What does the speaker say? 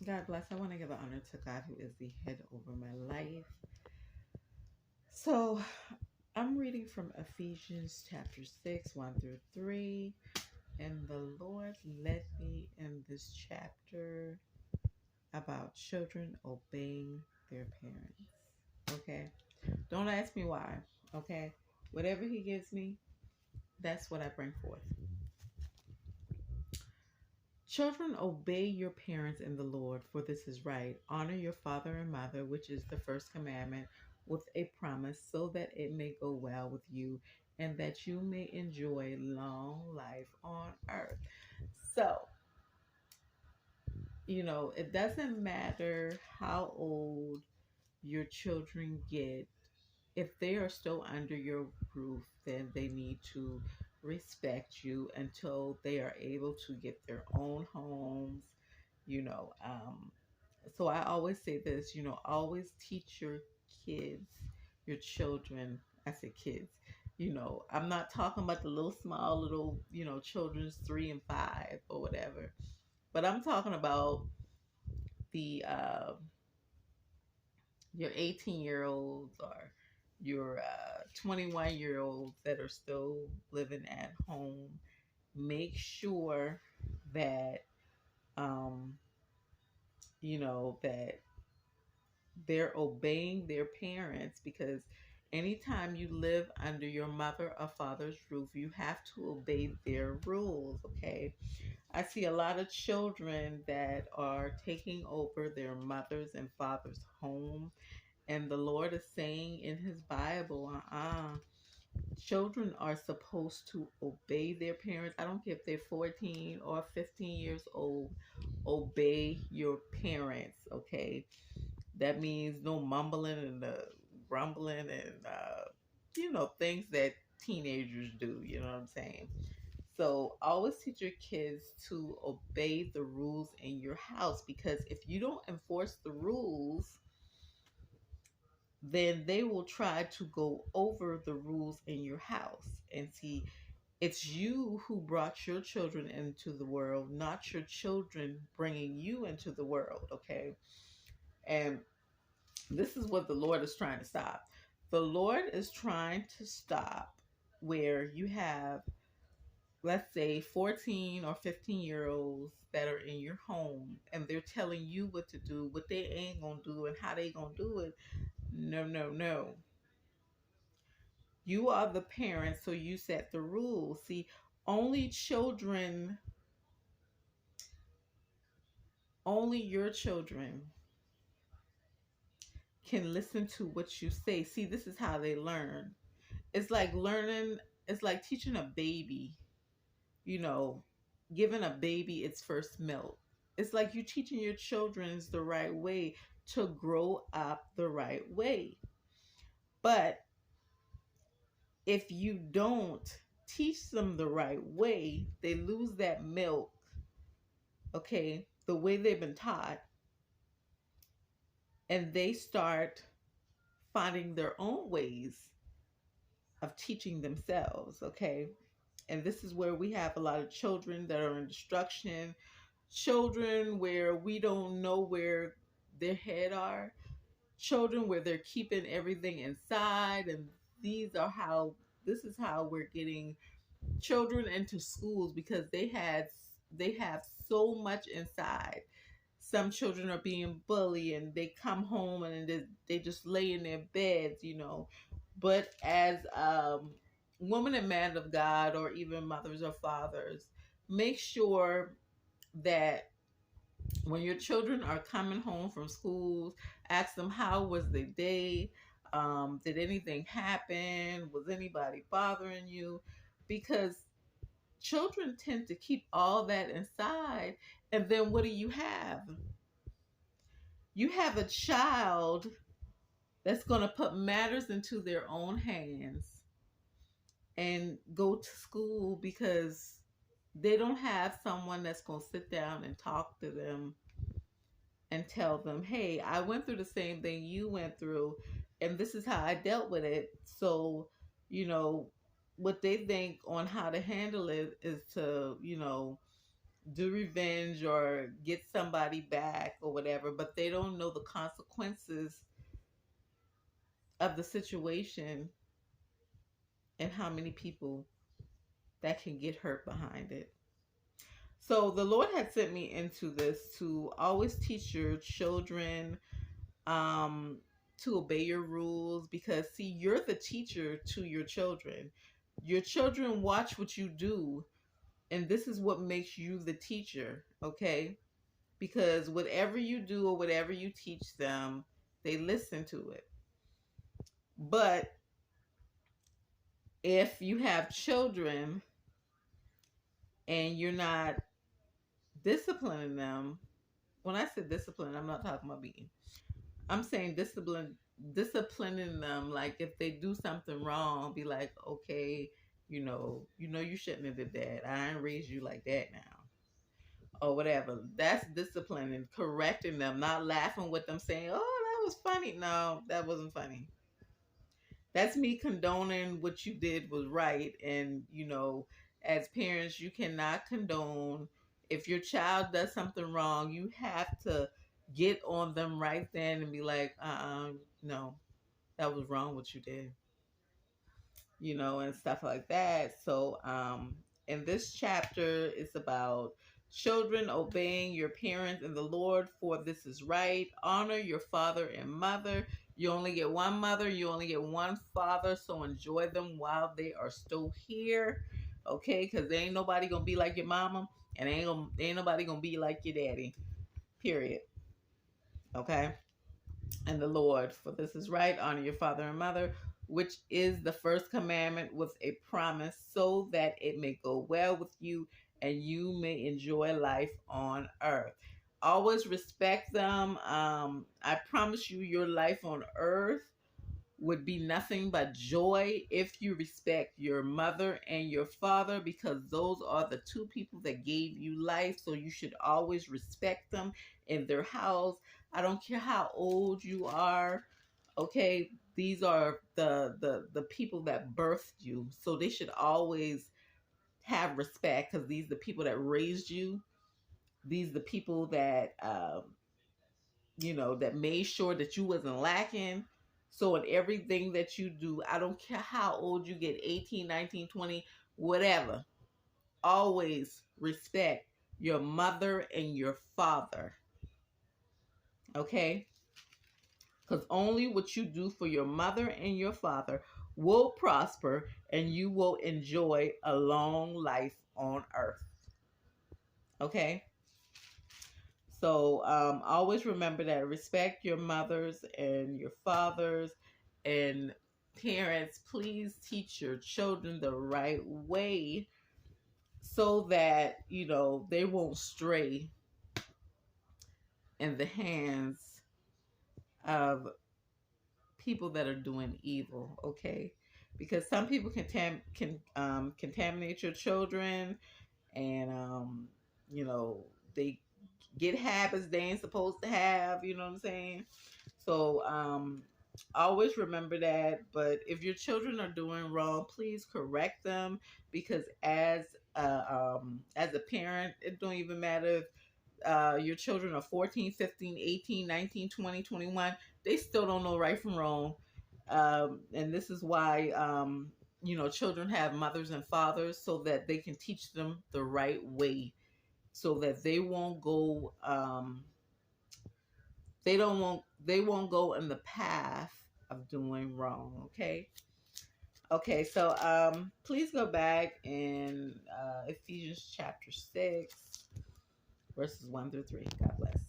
God bless. I want to give honor to God, who is the head over my life. So, I'm reading from Ephesians chapter 6, 1 through 3. And the Lord led me in this chapter about children obeying their parents. Okay? Don't ask me why. Okay? Whatever He gives me, that's what I bring forth. Children, obey your parents in the Lord, for this is right. Honor your father and mother, which is the first commandment, with a promise, so that it may go well with you and that you may enjoy long life on earth. So, it doesn't matter how old your children get, if they are still under your roof, then they need to respect you until they are able to get their own homes. You know, so I always say this, always teach your kids, your children. I say kids. I'm not talking about the little small little, children's 3 and 5 or whatever, but I'm talking about the your 18-year-olds or your 21-year-olds that are still living at home. Make sure that um, that they're obeying their parents, because anytime you live under your mother or father's roof, you have to obey their rules. Okay, I see a lot of children that are taking over their mother's and father's home. And the Lord is saying in His Bible, children are supposed to obey their parents. I don't care if they're 14 or 15 years old. Obey your parents, okay? That means no mumbling and grumbling and, things that teenagers do, you know what I'm saying? So always teach your kids to obey the rules in your house, because if you don't enforce the rules, then they will try to go over the rules in your house. And see, it's you who brought your children into the world, not your children bringing you into the world, okay? And this is what the Lord is trying to stop. The Lord is trying to stop where you have, let's say, 14 or 15-year-olds that are in your home and they're telling you what to do, what they ain't gonna do, and how they gonna do it. No, no, no. You are the parent, so you set the rules. See, only children, only your children can listen to what you say. See, this is how they learn. It's like learning, it's like teaching a baby, you know, giving a baby its first milk. It's like you teaching your children the right way to grow up the right way. But if you don't teach them the right way, they lose that milk, okay, the way they've been taught, and they start finding their own ways of teaching themselves, okay? And this is where we have a lot of children that are in destruction, children where we don't know where their head are, children where they're keeping everything inside. And these are how, this is how we're getting children into schools, because they have so much inside. Some children are being bullied and they come home and they just lay in their beds, But as women and men of God, or even mothers or fathers, make sure that when your children are coming home from schools, ask them, how was the day? Did anything happen? Was anybody bothering you? Because children tend to keep all that inside. And then what do you have? You have a child that's going to put matters into their own hands and go to school because they don't have someone that's going to sit down and talk to them and tell them, hey, I went through the same thing you went through, and this is how I dealt with it. So, what they think on how to handle it is to, do revenge or get somebody back or whatever, but they don't know the consequences of the situation and how many people that can get hurt behind it. So the Lord had sent me into this to always teach your children um, to obey your rules, because see, you're the teacher to your children. Your children watch what you do, and this is what makes you the teacher, okay? Because whatever you do or whatever you teach them, they listen to it. But if you have children and you're not disciplining them, when I said discipline, I'm not talking about beating. I'm saying disciplining them. Like if they do something wrong, be like, okay, you shouldn't have did that. I ain't raised you like that now, or whatever. That's disciplining, correcting them, not laughing with them, saying, "Oh, that was funny." No, that wasn't funny. That's me condoning what you did was right, and as parents, you cannot condone if your child does something wrong. You have to get on them right then and be like, no, that was wrong what you did, and stuff like that. So, in this chapter, it's about children obeying your parents and the Lord, for this is right. Honor your father and mother. You only get one mother, you only get one father, so enjoy them while they are still here, okay? Because there ain't nobody gonna be like your mama, and ain't nobody gonna be like your daddy, period, okay? And the Lord, for this is right. Honor your father and mother, which is the first commandment with a promise, so that it may go well with you and you may enjoy life on earth. Always respect them. I promise you, your life on earth would be nothing but joy if you respect your mother and your father, because those are the two people that gave you life. So you should always respect them in their house. I don't care how old you are. Okay, these are the people that birthed you, so they should always have respect, because these are the people that raised you. These are the people that that made sure that you wasn't lacking. So in everything that you do, I don't care how old you get, 18, 19, 20, whatever, always respect your mother and your father, okay? Because only what you do for your mother and your father will prosper, and you will enjoy a long life on earth, okay? So always remember that. Respect your mothers and your fathers, and parents, please teach your children the right way, so that they won't stray in the hands of people that are doing evil, okay? Because some people can contaminate your children, and they get habits they ain't supposed to have, you know what I'm saying? So always remember that. But if your children are doing wrong, please correct them, because as a parent, it don't even matter if your children are 14, 15, 18, 19, 20, 21. They still don't know right from wrong. And this is why children have mothers and fathers, so that they can teach them the right way, so that they won't go they won't go in the path of doing wrong, okay? Okay, so please go back in Ephesians chapter 6, verses 1 through 3. God bless.